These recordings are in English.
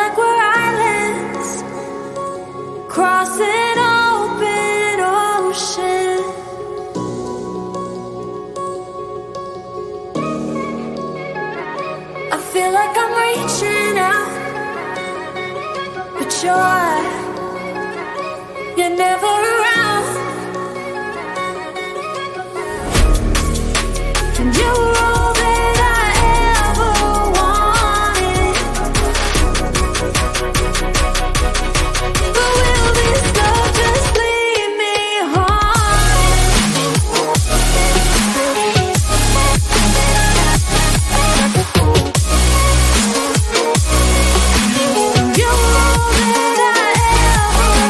like we're islands crossing open ocean. I feel like I'm reaching out, but you're never around. And you were all that I ever wanted. But will this love just leave me You were all that I ever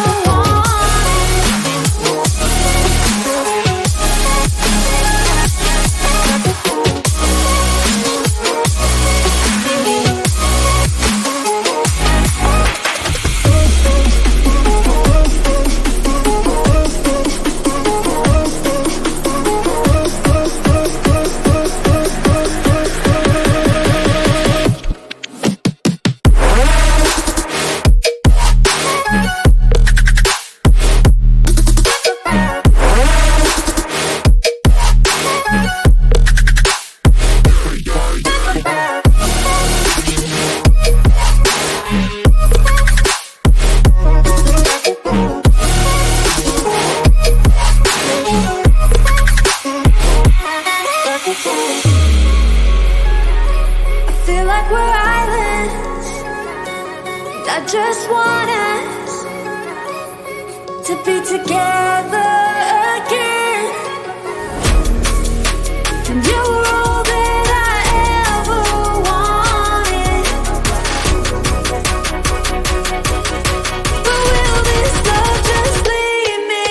just want us to be together again. And you were all that I ever wanted. But will this love just leave me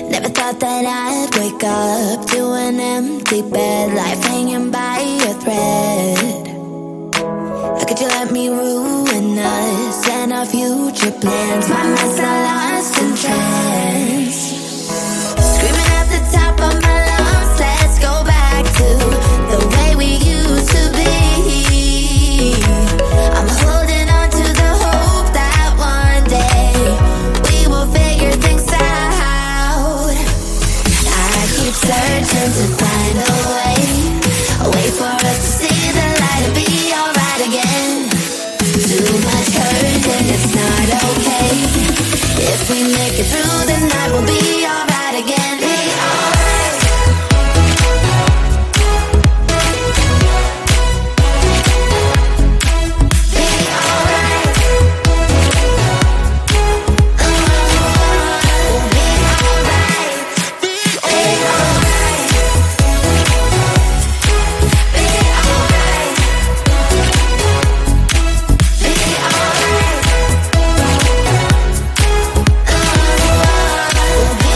Never thought that I'd wake up to an empty bed, life hanging by a thread. How could you let me ruin us and our future plans? My mind's not lost in trance, screaming at the top of my lungs. Let's go back to the way we used to be. I'm holding on to the hope that one day we will figure things out. Searching to find a way for us to see the light and be alright again. Too much hurt and it's not okay. If we make it through the night, we'll be alright again. Be alright. Be alright. Be alright. Be alright. We'll be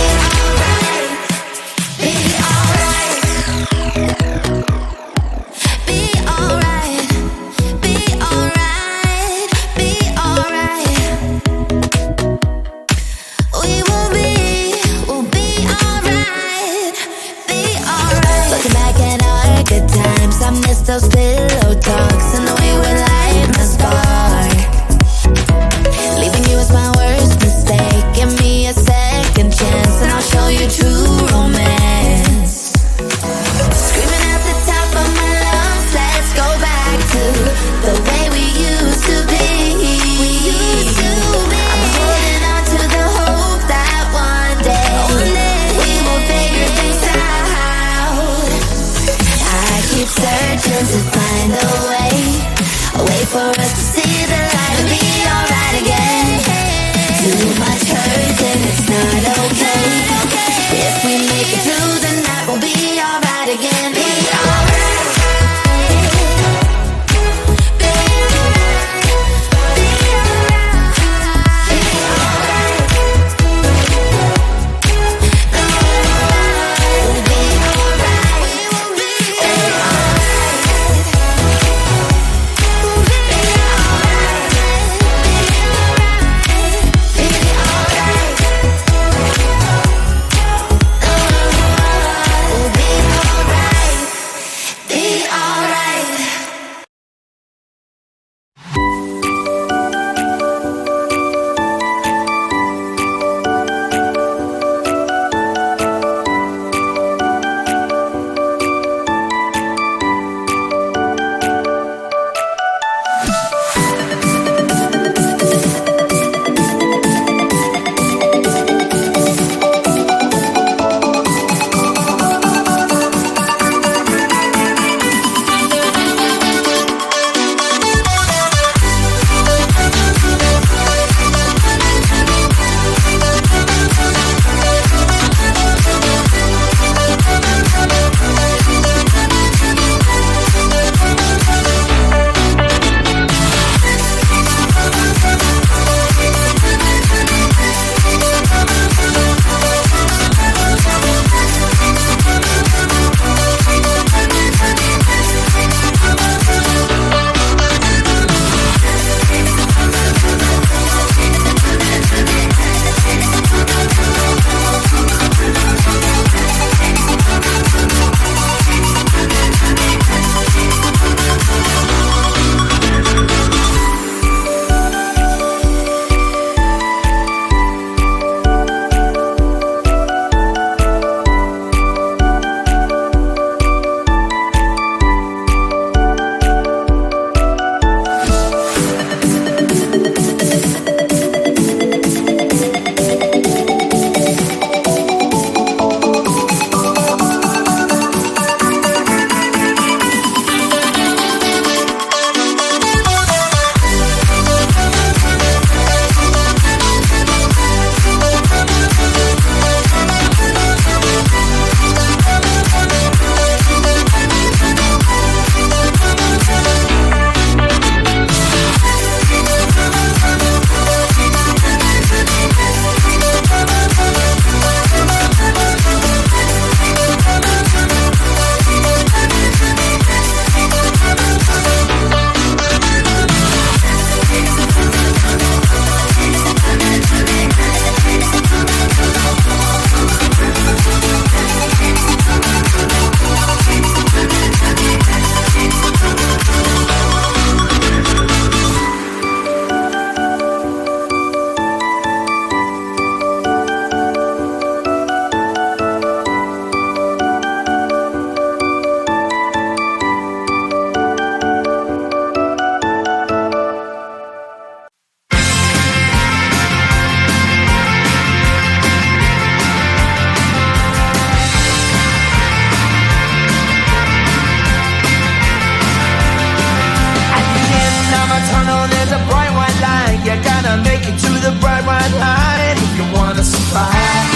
the bright white line if you wanna survive.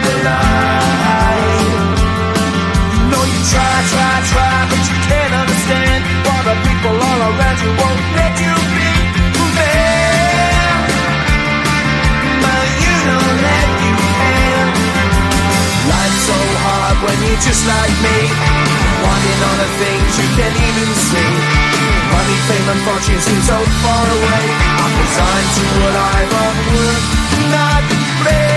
The line. You know you try, but you can't understand why the people all around you won't let you be man. But you know that you can. Life's so hard when you're just like me, wanting all the things you can't even see. Money, fame and fortune seem so far away. I'm resigned to what I've unworked, not play.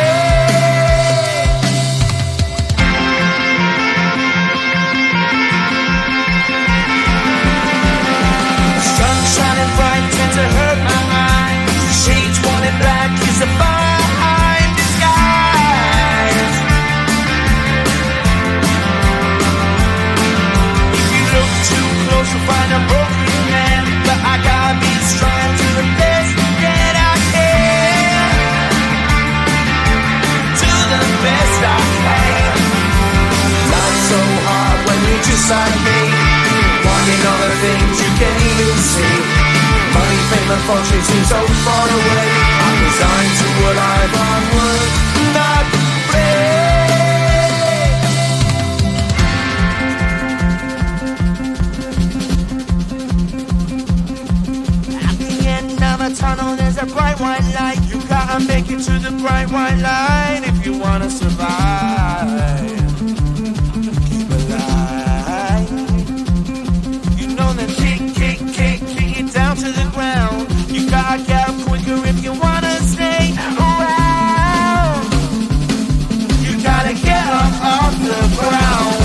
Sun shining bright tends to hurt my eyes. Shades worn in black is a fine disguise. If you look too close you'll find a broken man, but I gotta be strong to the best that I can. Do the best I can. Life's so hard when you're just like me, wanting all the things you can't even see. Money, fame and fortune seem so far away. I'm resigned to what I've unworked, not at the end of a tunnel there's a bright white light. You gotta make it to the bright white line if you wanna survive. Keep alive. You know that kick it down to the ground. You gotta get up quicker if you wanna stay around. You gotta get up off the ground.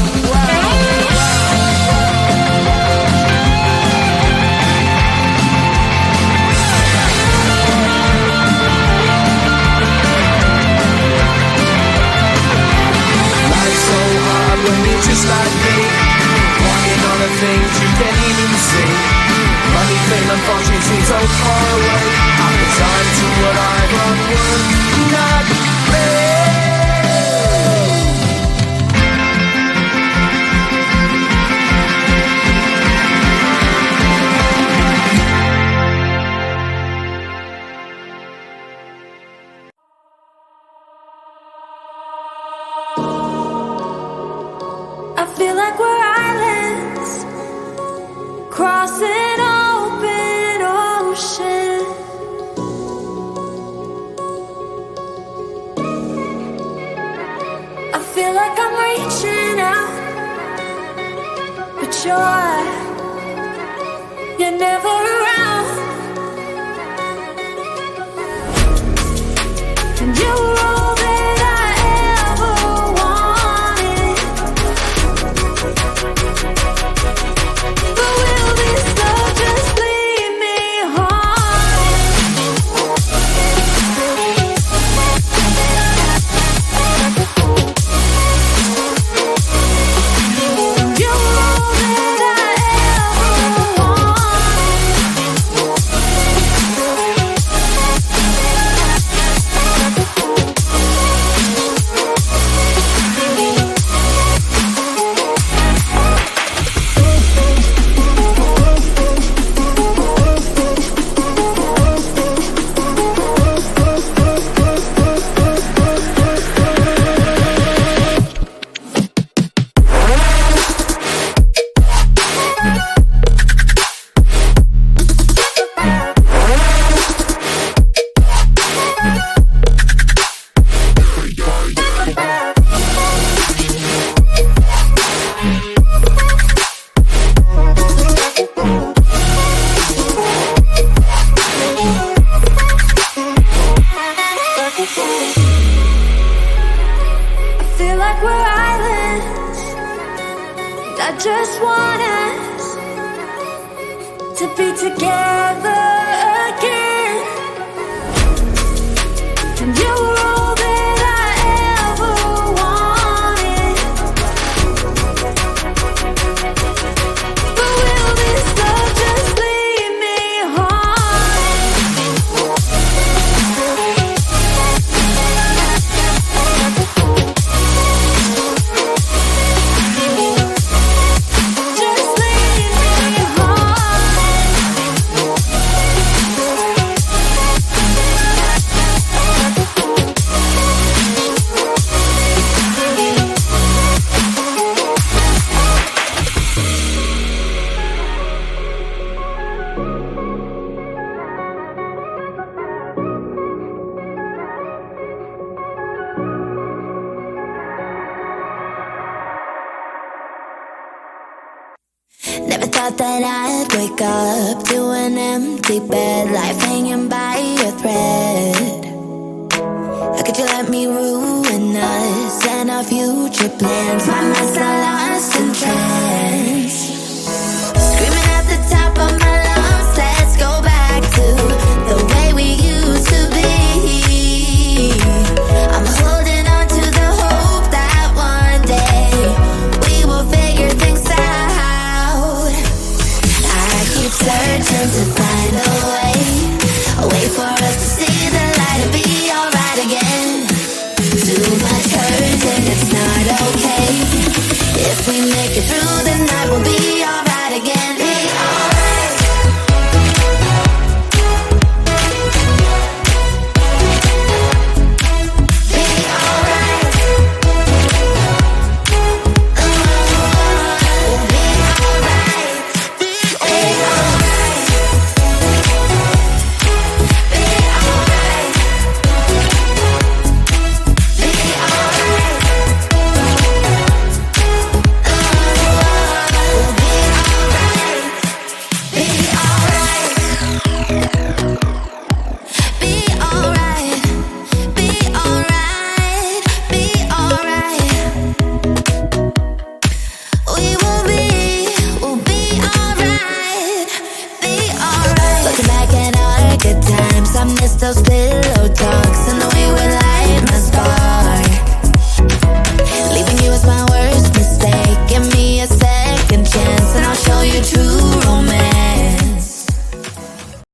Just like me, wanting all the things you can't even see. Money, fame and fortune seem so far away. I'm resigned to what I've unworked, not I feel like we're islands crossing open ocean. I feel like I'm reaching out, but you're never around. And you're all that I ever wanted. But will this love just leave me haunted? You're all that I ever just want us to be together again. And you were all that I ever wanted. But will this love just leave me haunted? thought that I'd wake up to an empty bed, life hanging by a thread. How could you let me ruin us and our future plans? My mind's not lost in trance. Screaming at the top of my lungs, let's go back to the way we used to be. I'm holding on to the hope that one day we will figure things out. I keep searching to find a way for us to see the light and be alright again. Too much hurt and it's not okay. If we make it through the night, we'll be alright again. Be alright. Be alright. We'll be alright. Be alright. Be alright. Be alright. We'll be alright. Be alright. Be alright. Be alright. We'll be alright. Be alright. Looking back at all our good times, I miss those pillow talks and the